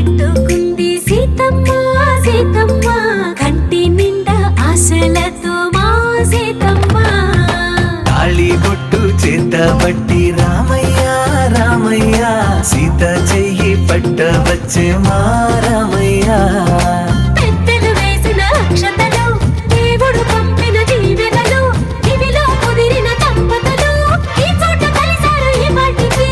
పెట్టుకుంది సీతమ్మ సీతమ్మ కంటి నిండా ఆశలతో మా సీతమ్మ తాళి బొట్టు చేత బట్టి రామయ్య రామయ్య సీత చెయ్యి పట్ట వచ్చే మా రామయ్య పెద్దలు వేసిన అక్షతలు దేవుడు పంపిన దీవెనలు ఇవిలో కుదిరిన దంపతులు ఈ చోట కలిసారు ఈ మాటికి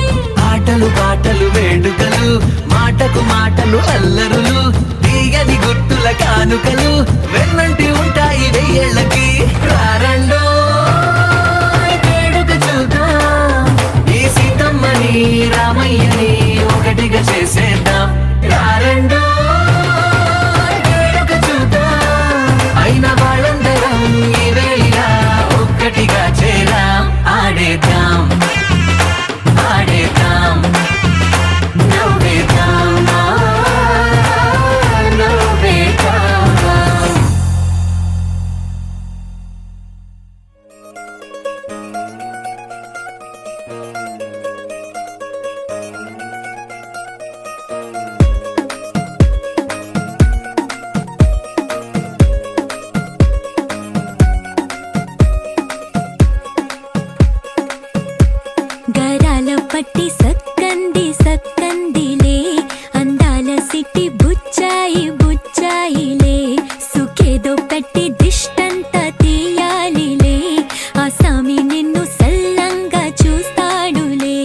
ఆటలు పాటలు వేడుకలు మాటకు మాటలు అల్లరులు తీయని గుర్తుల కానుకలు వెన్నంటి ఉంటాయి వెయ్యేళ్ళకి రారండో వేడుక చూద్దాం ఈ సీతమ్మని రామయ్యని ఒకటిగా చేసేద్దాం రారండో వేడుక చూద్దాం అయిన వాళ్ళందరం ఈ వేళ ఒక్కటిగా చేరాం ఆడేద్దాం ఆడేద్దాం నవ్వేద్దాం నవ్వేద్దాం గరాల పట్టి సక్కంది సక్కందిలే అందాల సిట్టి బుచ్చాయి బుచ్చాయిలే సుఖేదో పెట్టి దిష్టంతా తీయాలిలే ఆ సామి నిన్ను సల్లంగా చూస్తాడులే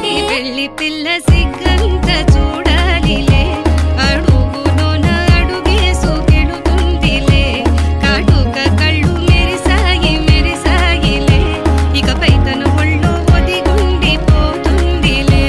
ఈ పెళ్లి పిల్ల సిగ్గంత చూడాలిలే అడుగులోన అడుగేసుకెడుతుందిలే కాటుక కళ్ళు మెరిసాయి మెరిసాయిలే ఇకపై తన ఒళ్ళు ఒదిగుండిపోతుందిలే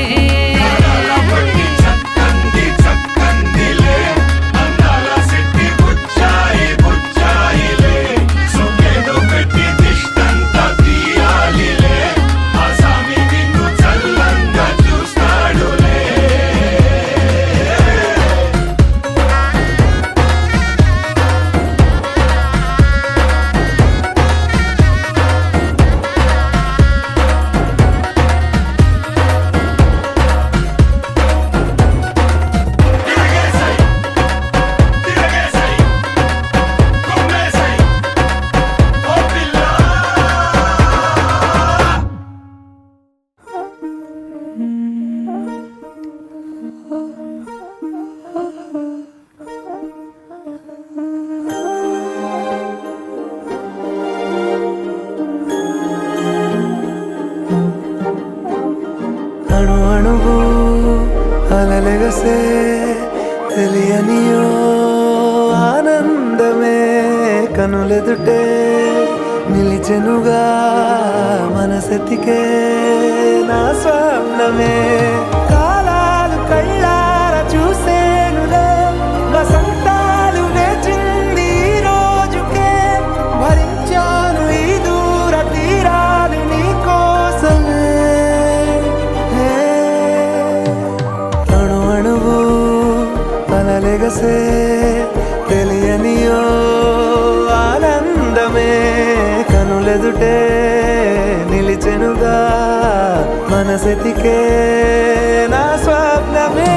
అణు అణువు అలలెగసే తెలియనియో ఆనందమే కనులెదుటే నిలిచెనుగా మనసెతికే నా స్వప్నమే కాలాలు కళ్ళార చూసేనులే వసంతాలు వేచింది ఈ రోజుకే భరించాను ఈ దూర తీరాలు నీ కోసమే అణు అణువు అలలెగసే తెలియనియో ఆనందమే కనులెదుటే నిలిచెనుగా మనసెతికే నా స్వప్నమే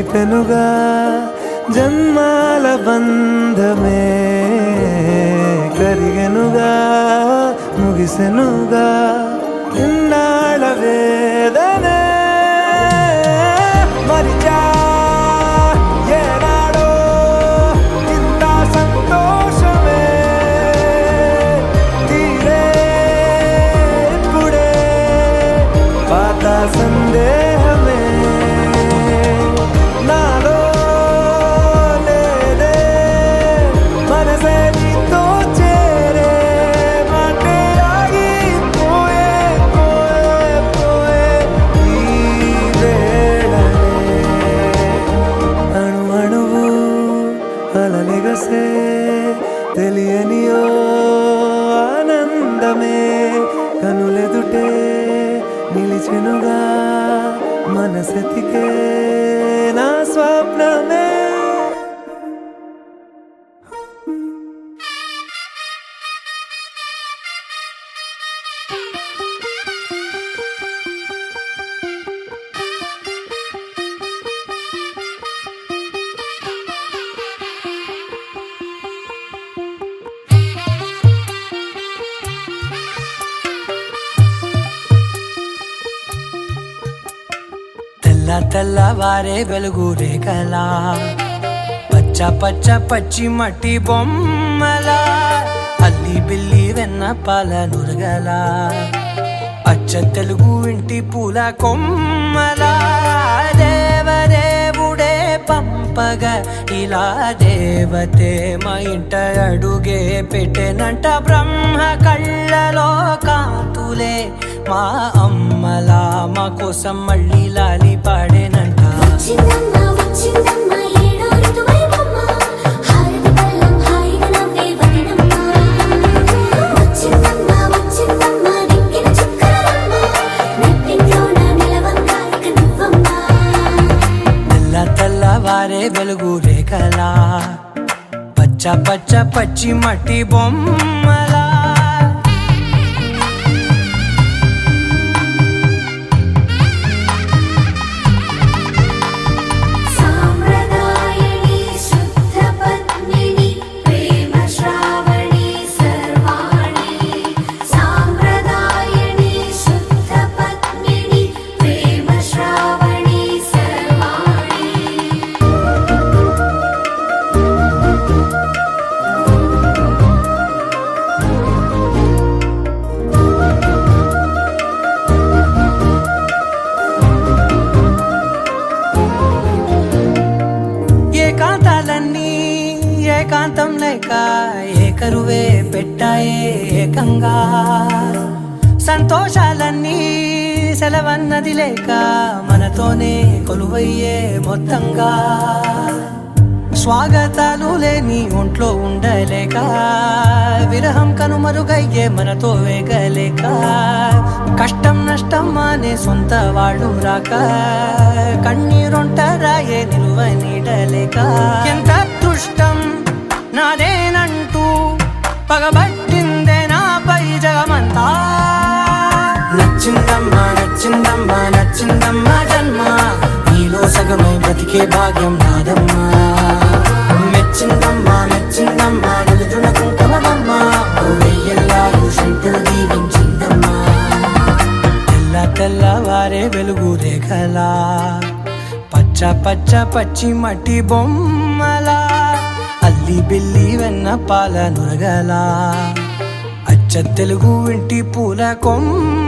కలిపెనుగా జన్మాల బంధమే కరిగెనుగా ముగిసెనుగా ఇన్నాళ్ళ వేదనే మరిచా ఏనాడో ఇంత సంతోషమే తీరే ఇప్పుడే పాత సందేహమే నాలో లేదే మనసే నీతో చేరే మాటే ఆగిపోయే పోయే పోయే ఈ వేళనే అణు అణువు అలలెగసే తెలియనియో ఆనందమే కనులెదుటే నిలిచెనుగా మనసెతికే నా స్వప్నమే తెల్లవారే వెలుగు రేఖలా పచ్చ పచ్చ పచ్చి మట్టి బొమ్మలా అల్లి బిల్లి వెన్న పాల నురగలా అచ్చ తెలుగు ఇంటి పూల కొమ్మలా దేవదేవుడే పంపగా ఇలా దేవతే మా ఇంట అడుగే పెట్టెనంట బ్రహ్మ కళ్ళలో కాంతులే మా అమ్మలా మా కోసం మళ్ళీ లాలి పాడేనంట వచ్చిందమ్మ వచ్చిందమ్మ ఏడో ఋతువైవమ్మ హారతి పళ్ళం హాయిగా నవ్వే వదినమ్మ వచ్చిందమ్మ వచ్చిందమ్మ దిక్కిన చుక్కలమ్మ నెట్టింట్లోన నిలవంగా ఇక నువ్వమ్మ తెల్లవారే వెలుగు రేఖలా పచ్చ పచ్చ పచ్చి మట్టి బొమ్మలా సాంప్రదాయని శుద్ధ పద్మిని ప్రేమ శ్రావణి సర్వాణి సాంప్రదాయని శుద్ధ పద్మిని ప్రేమ శ్రావణి సర్వాణి ఏకాంతాలన్నీ ఏకాంతం లేక ఏకరువే పెట్టాయే ఏకంగా సంతోషాలన్నీ సెలవన్నది లేక మనతోనే కొలువయ్యే మొత్తంగా స్వాగతాలు లేని ఒంట్లో ఉండలేక విరహం కనుమరుగయ్యే మనతో వేగలేక కష్టం నష్టం అనే సొంత వాళ్ళు రాక కన్నీరొంటరాయే నిలువ నీడలేక ఎంత అదృష్టం నాదేనంటూ పగబట్టిందే నాపై జగమంతా నచ్చిందమ్మా నచ్చిందమ్మా నచ్చిందమ్మా జన్మ నీలో సగమై బ్రతికే భాగ్యం నాదమ్మా మెచ్చిందమ్మా మెచ్చిందమ్మా నిలుతున్న కుంకుమమ్మా వెయ్యల్లాలు శంకరు దీవించిందమ్మా తెల్లవారే వెలుగు రేఖలా పచ్చ పచ్చ పచ్చి మట్టి బొమ్మలా అల్లి బిల్లి వెన్న పాల నురగలా అచ్చ తెలుగు ఇంటి పూల కొమ్మ